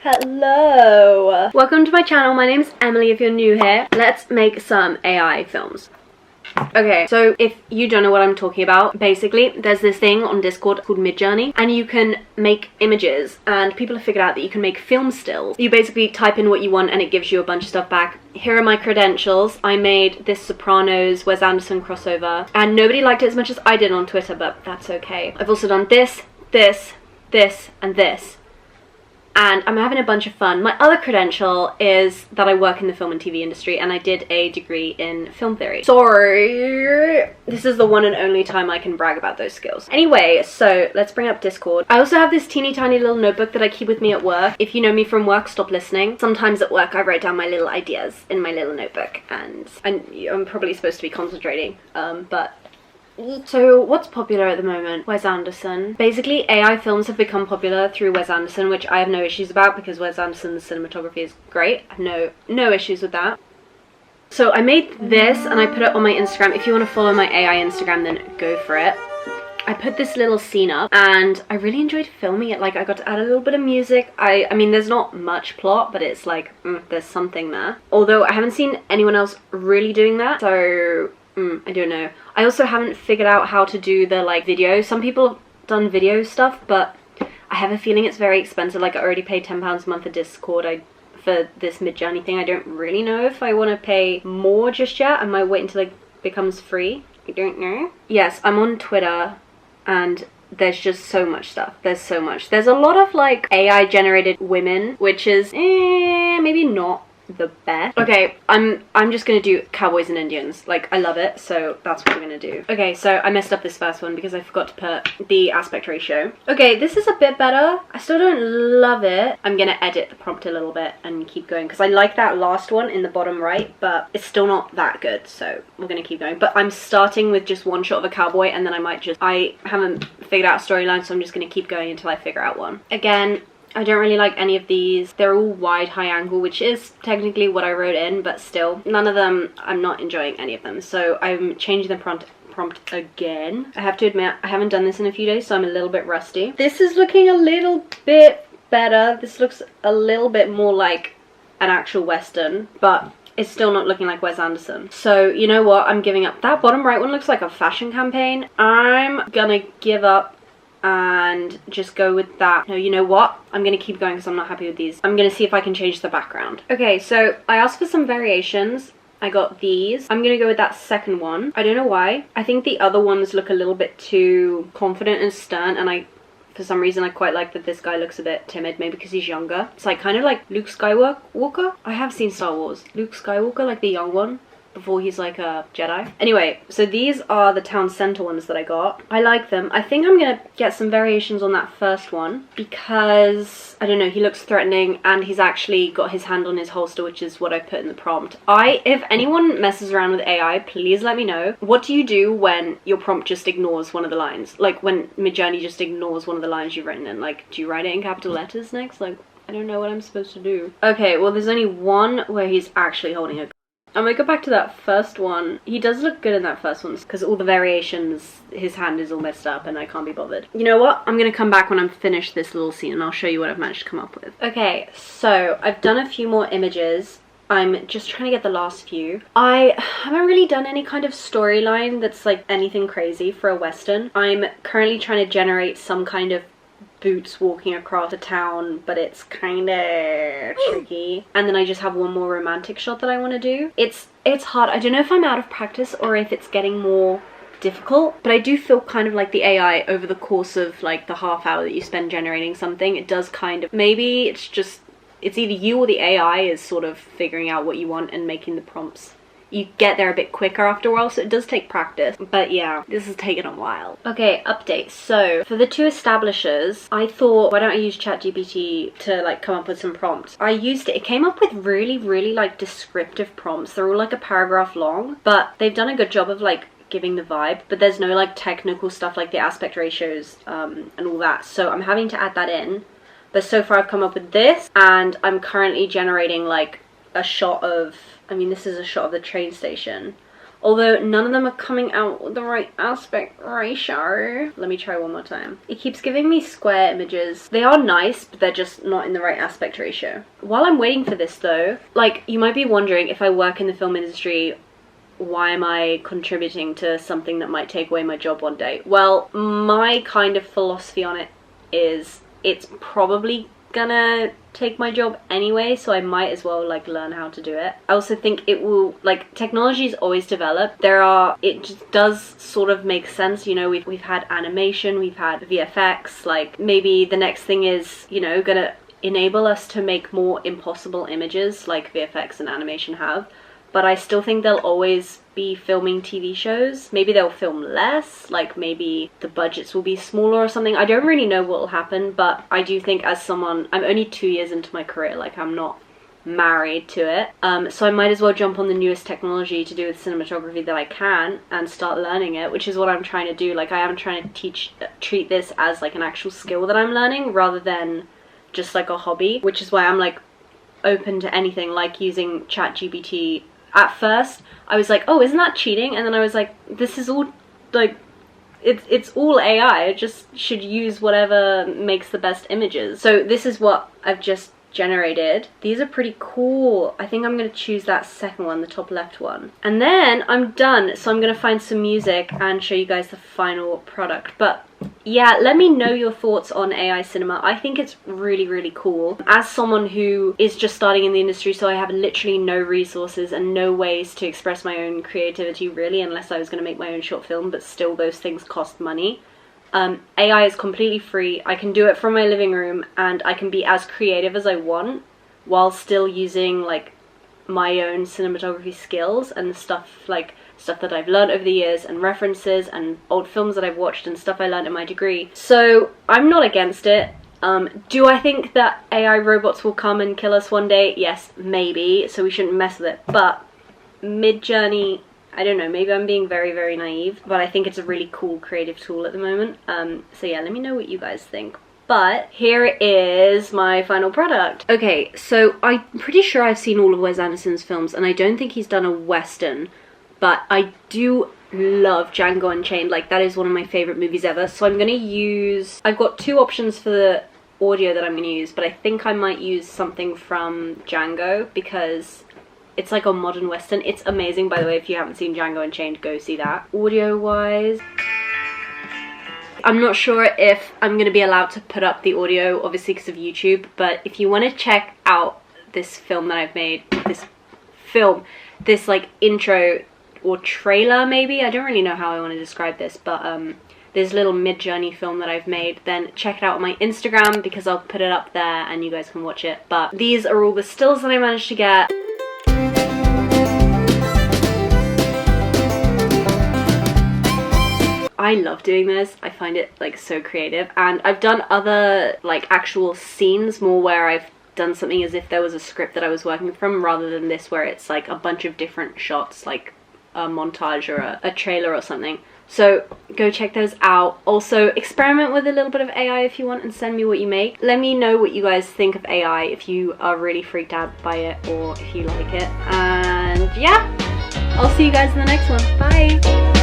Hello! Welcome to my channel. My name's Emily if you're new here. Let's make some AI films. Okay, so if you don't know what I'm talking about, basically there's this thing on Discord called MidJourney and you can make images, and people have figured out that you can make film stills. You basically type in what you want and it gives you a bunch of stuff back. Here are my credentials. I made this Sopranos Wes Anderson crossover and nobody liked it as much as I did on Twitter, but that's okay. I've also done this, this, this, and this. And I'm having a bunch of fun. My other credential is that I work in the film and TV industry and I did a degree in film theory. Sorry, this is the one and only time I can brag about those skills. Anyway, so let's bring up Discord. I also have this teeny tiny little notebook that I keep with me at work. If you know me from work, stop listening. Sometimes at work I write down my little ideas in my little notebook and I'm probably supposed to be concentrating, but... So what's popular at the moment? Wes Anderson. Basically AI films have become popular through Wes Anderson, which I have no issues about because Wes Anderson's cinematography is great. I have no issues with that. So I made this and I put it on my Instagram. If you want to follow my AI Instagram, then go for it. I put this little scene up and I really enjoyed filming it. Like, I got to add a little bit of music. I mean there's not much plot, but it's like there's something there. Although I haven't seen anyone else really doing that, so I don't know. I also haven't figured out how to do the like video. Some people have done video stuff, but I have a feeling it's very expensive. Like, I already paid £10 a month for Discord for this MidJourney thing. I don't really know if I want to pay more just yet. I might wait until it becomes free. I don't know. Yes, I'm on Twitter and there's just so much stuff. There's so much. There's a lot of like AI generated women, which is maybe not the best. Okay, I'm just gonna do cowboys and Indians. Like, I love it, so that's what we're gonna do. Okay, so I messed up this first one because I forgot to put the aspect ratio. Okay, this is a bit better. I still don't love it. I'm gonna edit the prompt a little bit and keep going because I like that last one in the bottom right, but it's still not that good, so we're gonna keep going. But I'm starting with just one shot of a cowboy and then I haven't figured out a storyline, so I'm just gonna keep going until I figure out one. Again, I don't really like any of these. They're all wide, high angle, which is technically what I wrote in, but still, none of them, I'm not enjoying any of them. So I'm changing the prompt again. I have to admit, I haven't done this in a few days, so I'm a little bit rusty. This is looking a little bit better. This looks a little bit more like an actual Western, but it's still not looking like Wes Anderson. So you know what? I'm giving up. That bottom right one looks like a fashion campaign. I'm gonna give up and just go with that. No, you know what? I'm gonna keep going because I'm not happy with these. I'm gonna see if I can change the background. Okay, so I asked for some variations. I got these. I'm gonna go with that second one. I don't know why. I think the other ones look a little bit too confident and stern, and for some reason I quite like that this guy looks a bit timid, maybe because he's younger. It's like kind of like Luke Skywalker. I have seen Star Wars. Luke Skywalker, like the young one, before he's like a Jedi. Anyway, so these are the town center ones that I got. I like them. I think I'm gonna get some variations on that first one because, I don't know, he looks threatening and he's actually got his hand on his holster, which is what I put in the prompt. If anyone messes around with AI, please let me know. What do you do when your prompt just ignores one of the lines? Like when MidJourney just ignores one of the lines you've written in. Like, do you write it in capital letters next? Like, I don't know what I'm supposed to do. Okay, well there's only one where he's actually holding a... I'm gonna go back to that first one. He does look good in that first one because all the variations, his hand is all messed up and I can't be bothered. You know what? I'm gonna come back when I'm finished this little scene and I'll show you what I've managed to come up with. Okay, so I've done a few more images. I'm just trying to get the last few. I haven't really done any kind of storyline that's like anything crazy for a Western. I'm currently trying to generate some kind of boots walking across a town, but it's kind of tricky. And then I just have one more romantic shot that I want to do. It's hard. I don't know if I'm out of practice or if it's getting more difficult, but I do feel kind of like the AI over the course of like the half hour that you spend generating something, it does kind of, maybe it's either you or the AI is sort of figuring out what you want and making the prompts. You get there a bit quicker after a while, so it does take practice. But yeah, this has taken a while. Okay, update. So for the two establishers, I thought, why don't I use ChatGPT to like come up with some prompts? I used it. It came up with really, really like descriptive prompts. They're all like a paragraph long, but they've done a good job of like giving the vibe, but there's no like technical stuff like the aspect ratios and all that. So I'm having to add that in. But so far I've come up with this, and I'm currently generating like a shot of, I mean, this is a shot of the train station. although none of them are coming out with the right aspect ratio. Let me try one more time. It keeps giving me square images. They are nice, but they're just not in the right aspect ratio. While I'm waiting for this though, like, you might be wondering, if I work in the film industry, why am I contributing to something that might take away my job one day? Well, my kind of philosophy on it is it's probably gonna take my job anyway, so I might as well like learn how to do it. I also think it will, like, technology is always developed. It just does sort of make sense, you know, we've had animation, we've had VFX, like maybe the next thing is, you know, gonna enable us to make more impossible images like VFX and animation have. But I still think they'll always be filming TV shows. Maybe they'll film less, like maybe the budgets will be smaller or something. I don't really know what will happen, but I do think as someone, I'm only 2 years into my career, like I'm not married to it. So I might as well jump on the newest technology to do with cinematography that I can and start learning it, which is what I'm trying to do. Like, I am trying to treat this as like an actual skill that I'm learning rather than just like a hobby, which is why I'm like open to anything, like using ChatGPT. At first, I was like, oh, isn't that cheating? And then I was like, this is all, like, it's all AI. I just should use whatever makes the best images. So this is what I've just generated. These are pretty cool. I think I'm going to choose that second one, the top left one. And then I'm done. So I'm going to find some music and show you guys the final product. But yeah, let me know your thoughts on AI cinema. I think it's really, really cool. As someone who is just starting in the industry, so I have literally no resources and no ways to express my own creativity really, unless I was going to make my own short film, but still those things cost money. AI is completely free. I can do it from my living room and I can be as creative as I want while still using like my own cinematography skills and stuff that I've learned over the years and references and old films that I've watched and stuff I learned in my degree. So I'm not against it. Do I think that AI robots will come and kill us one day? Yes, maybe, so we shouldn't mess with it. But MidJourney, I don't know, maybe I'm being very, very naive, but I think it's a really cool creative tool at the moment. So yeah, let me know what you guys think. But here is my final product. Okay, so I'm pretty sure I've seen all of Wes Anderson's films, and I don't think he's done a Western, but I do love Django Unchained. Like, that is one of my favorite movies ever. So I'm gonna use, I've got two options for the audio that I'm gonna use, but I think I might use something from Django because it's like a modern Western. It's amazing, by the way. If you haven't seen Django Unchained, go see that. Audio-wise, I'm not sure if I'm going to be allowed to put up the audio, obviously because of YouTube, but if you want to check out this film that I've made, this like intro or trailer maybe, I don't really know how I want to describe this, but this little MidJourney film that I've made, then check it out on my Instagram because I'll put it up there and you guys can watch it. But these are all the stills that I managed to get. I love doing this. I find it like so creative, and I've done other like actual scenes more where I've done something as if there was a script that I was working from, rather than this where it's like a bunch of different shots, like a montage or a trailer or something. So go check those out. Also experiment with a little bit of AI if you want and send me what you make. Let me know what you guys think of AI, if you are really freaked out by it or if you like it. And yeah, I'll see you guys in the next one. Bye!